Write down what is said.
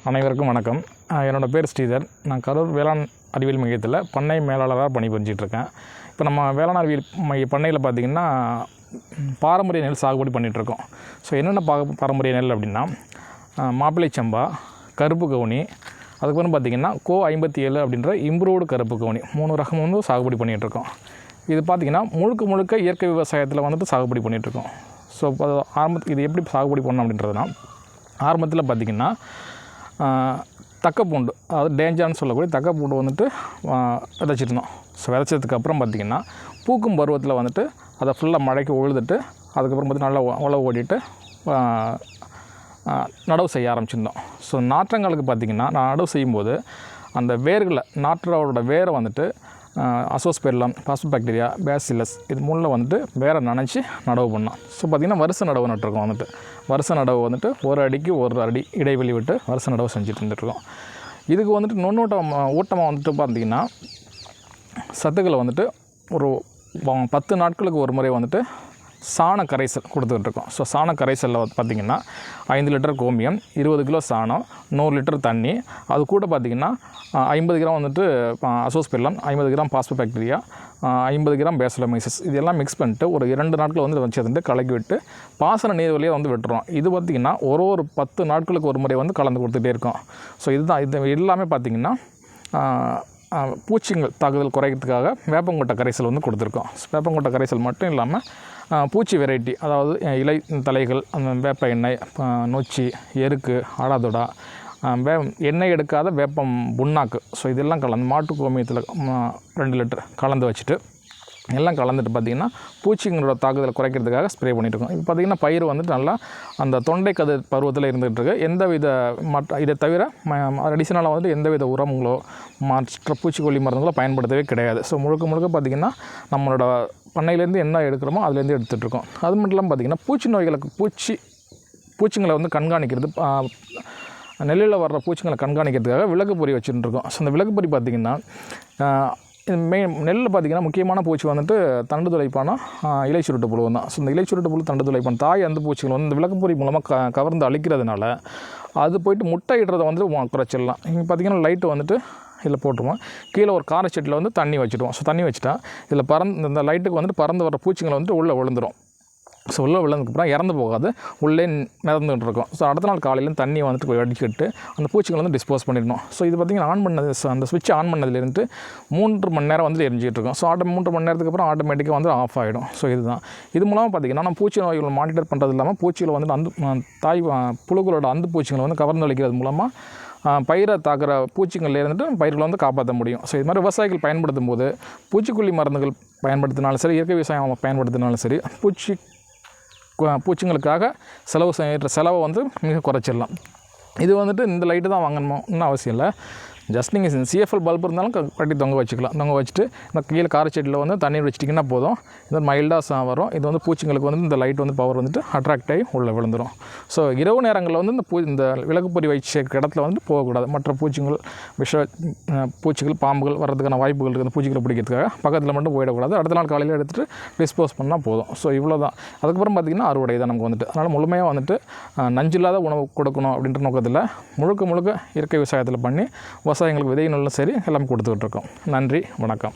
அனைவருக்கும் வணக்கம். என்னோடய பேர் ஸ்ரீதர். நான் கரூர் வேளாண் அறிவியல் மையத்தில் பண்ணை மேலாளராக பணிபுரிஞ்சிட்ருக்கேன். இப்போ நம்ம வேளாண் அறிவியல் மைய பண்ணையில் பார்த்திங்கன்னா பாரம்பரிய நெல் சாகுபடி பண்ணிகிட்ருக்கோம். ஸோ என்னென்ன பாரம்பரிய நெல் அப்படின்னா மாப்பிள்ளை சம்பா, கருப்பு கவுனி, அதுக்கப்புறம் பார்த்திங்கன்னா கோ 57 அப்படின்ற இம்ப்ரூவ்டு கருப்பு கவுனி 3 ரகம் வந்து சாகுபடி பண்ணிகிட்ருக்கோம். இது பார்த்திங்கன்னா முழுக்க இயற்கை விவசாயத்தில் வந்துட்டு சாகுபடி பண்ணிகிட்ருக்கோம். ஸோ இப்போ இது எப்படி சாகுபடி பண்ணணும் அப்படின்றதுனா ஆரம்பத்தில் பார்த்திங்கன்னா தக்கப்பூண்டு, அதாவது டேஞ்சான்னு சொல்லக்கூடிய தக்கப்பூண்டு வந்துட்டு விதைச்சிருந்தோம். ஸோ விதைச்சதுக்கப்புறம் பார்த்திங்கன்னா பூக்கும் பருவத்தில் வந்துட்டு அதை ஃபுல்லாக மழைக்கு உழுதுட்டு அதுக்கப்புறம் பார்த்து நல்லா உழவு ஓடிட்டு நடவு செய்ய ஆரம்பிச்சிருந்தோம். ஸோ நாற்றங்களுக்கு பார்த்திங்கன்னா நான் நடவு செய்யும்போது அந்த வேர்களை நாற்றோட வேரை வந்துட்டு அசோஸ்பெர்லம், பாஸ்போபாக்டீரியா, பேசிலஸ் இது மூணில் வந்துட்டு வேரை நனைச்சி நடவு பண்ணோம். ஸோ பார்த்திங்கன்னா வருஷ நடவு நட்டுருக்கோம். வந்துட்டு வருஷ நடவு வந்துட்டு 1 அடிக்கு 1 அடி இடைவெளி விட்டு வருஷ நடவு செஞ்சுட்டு இருந்துகிட்ருக்கோம். இதுக்கு வந்துட்டு ஊட்டமாக வந்துட்டு பார்த்திங்கன்னா சத்துக்களை வந்துட்டு ஒரு 10 நாட்களுக்கு ஒரு முறை வந்துட்டு சாண கரைசல் கொடுத்துட்ருக்கோம். ஸோ சாண கரைசலில் பார்த்திங்கன்னா 5 லிட்டர் கோமியம், 20 கிலோ சாணம், 100 லிட்டர் தண்ணி, அது கூட பார்த்திங்கன்னா 50 கிராம் வந்துட்டு அசோஸ்பெர்லம், 50 கிராம் பாஸ்போபாக்டீரியா, 50 கிராம் பேசிலோமைசிஸ் இதெல்லாம் மிக்ஸ் பண்ணிட்டு ஒரு 2 நாட்கள் வந்து வச்சு கலக்கி விட்டு பாசன நீர் வழியாக வந்து விட்டுறோம். இது பார்த்திங்கன்னா ஒரு 10 நாட்களுக்கு ஒரு முறை வந்து கலந்து கொடுத்துட்டே இருக்கோம். ஸோ இது எல்லாமே பார்த்திங்கன்னா பூச்சிகள் தாக்குதல் குறைக்கிறதுக்காக வேப்பங்கொட்டை கரைசல் வந்து கொடுத்துருக்கோம். வேப்பங்கொட்டை கரைசல் மட்டும் இல்லாமல் பூச்சி வெரைட்டி, அதாவது இலை தலைகள், வேப்ப எண்ணெய், நொச்சி, எருக்கு, ஆடாதொடா, எண்ணெய் எடுக்காத வேப்பம் புண்ணாக்கு, ஸோ இதெல்லாம் கலந்து மாட்டு கோமியத்தில் 2 லிட்டர் கலந்து வச்சுட்டு எல்லாம் கலந்துட்டு பார்த்திங்கன்னா பூச்சிங்களோட தாக்குதலை குறைக்கிறதுக்காக ஸ்ப்ரே பண்ணிகிட்ருக்கோம். இப்போ பார்த்திங்கன்னா பயிர் வந்துட்டு நல்லா அந்த தொண்டை கதிர் பருவத்தில் இருந்துகிட்ருக்கு. எந்தவித இதை தவிர அடிஷனலாக வந்துட்டு எந்தவித உரங்களோ மற்ற பூச்சிக்கொல்லி மருந்துகளோ பயன்படுத்தவே கிடையாது. ஸோ முழுக்க பார்த்திங்கன்னா நம்மளோட பண்ணையிலேருந்து என்ன எடுக்கிறோமோ அதுலேருந்து எடுத்துகிட்ருக்கோம். அது மட்டும் இல்லாமல் பார்த்திங்கன்னா பூச்சிங்களை வந்து கண்காணிக்கிறது, நெல்லில் வர்ற பூச்சிங்களை கண்காணிக்கிறதுக்காக விளக்கு பொறி வச்சுட்டுருக்கோம். ஸோ அந்த விளக்கு பொறி பார்த்திங்கன்னா நெல்லில் பார்த்திங்கன்னா முக்கியமான பூச்சி வந்துட்டு தண்டு துளைப்பான இலை சுருட்டு புழு தான். ஸோ இந்த இலை சுருட்டு புழு, தண்டு துளைப்பான், தாய் அந்த பூச்சிகள் வந்து இந்த விளக்குப்பொறி மூலமாக கவர்ந்து அழிக்கிறதுனால அது போய்ட்டு முட்டை இடுறதை வந்து குறைச்சிடலாம். இங்கே பார்த்திங்கன்னா லைட்டு வந்துட்டு இதில் போட்டுருவோம். கீழே ஒரு காரச்சட்டில் வந்து தண்ணி வச்சுடுவோம். ஸோ தண்ணி வச்சுட்டா இதில் இந்த லைட்டுக்கு வந்துட்டு பறந்து வர பூச்சிகளை வந்துட்டு உள்ளே விழுந்துடும். ஸோ உள்ளே விழுந்ததுக்கப்புறம் இறந்து போகாது, உள்ளே மிதந்துகிட்டு இருக்கும். ஸோ அடுத்த நாள் காலையில் தண்ணியை வந்துட்டு வடிச்சுக்கிட்டு அந்த பூச்சிகளை வந்து டிஸ்போஸ் பண்ணிடணும். ஸோ இது பார்த்திங்கன்னா ஆன் பண்ணது, அந்த ஸ்விட்ச் ஆன் பண்ணதுலேருந்து 3 மணி நேரம் வந்து எரிஞ்சிக்கிட்டு இருக்கும். ஸோ 3 மணி நேரத்துக்கு அப்புறம் ஆட்டோமேட்டிக்காக வந்து ஆஃப் ஆகிடும். ஸோ இது மூலமாக பார்த்திங்கன்னா நம்ம பூச்சி நோய்களை மானிட்டர் பண்ணுறது இல்லாமல் பூச்சிகளை வந்துட்டு தாய் புழுக்களோட அந்த பூச்சிகளை வந்து கவர்ந்து அளிக்கிறது மூலமாக பயிரை தாக்குற பூச்சிகளில் இருந்துட்டு பயிர்களை வந்து காப்பாற்ற முடியும். ஸோ இது மாதிரி விவசாயிகள் பயன்படுத்தும் போது பூச்சிக்கொல்லி மருந்துகள் பயன்படுத்தினாலும் சரி, இயற்கை விவசாயம் பயன்படுத்தினாலும் சரி, பூச்சிங்களுக்காக செலவை வந்து மிக குறைச்சிடலாம். இது வந்துட்டு இந்த லைட்டு தான் வாங்கணும்னு அவசியம் இல்லை. ஜஸ்ட் நீங்கள் CFL பல்ப் இருந்தாலும் கட்டி தொங்க வச்சுக்கலாம். தொங்க வச்சுட்டு இந்த கீழே காரச்செடியில் வந்து தண்ணீர் வச்சிட்டிங்கன்னா போதும். இது மைல்டாக வரும். இது வந்து பூச்சிங்களுக்கு வந்து இந்த லைட் வந்து பவர் வந்துட்டு அட்ராக்ட் ஆகி உள்ளே விழுந்துடும். ஸோ இரவு நேரங்களில் வந்து இந்த விளக்குப்பொறி வச்ச இடத்துல வந்து போகக்கூடாது. மற்ற பூச்சிகள், பாம்புகள் வர்றதுக்கான வாய்ப்புகள் இருக்குது. அந்த பூச்சிகளை பிடிக்கிறதுக்காக பக்கத்தில் மட்டும் போயிடக்கூடாது. அடுத்த நாள் காலையில் எடுத்துகிட்டு டிஸ்போஸ் பண்ணால் போதும். ஸோ இவ்வளோ தான். அதுக்கப்புறம் பார்த்திங்கன்னா அறுவடை தான் நமக்கு வந்துட்டு. அதனால் முழுமையாக வந்துட்டு நஞ்சில்லாத உணவு கொடுக்கணும் அப்படின்ற நோக்கத்தில் முழுக்க இயற்கை விவசாயத்தில் பண்ணி விவசாயிகளுக்கு விதை நெல்லும் சரி எல்லாமே கொடுத்துக்கிட்டு இருக்கோம். நன்றி, வணக்கம்.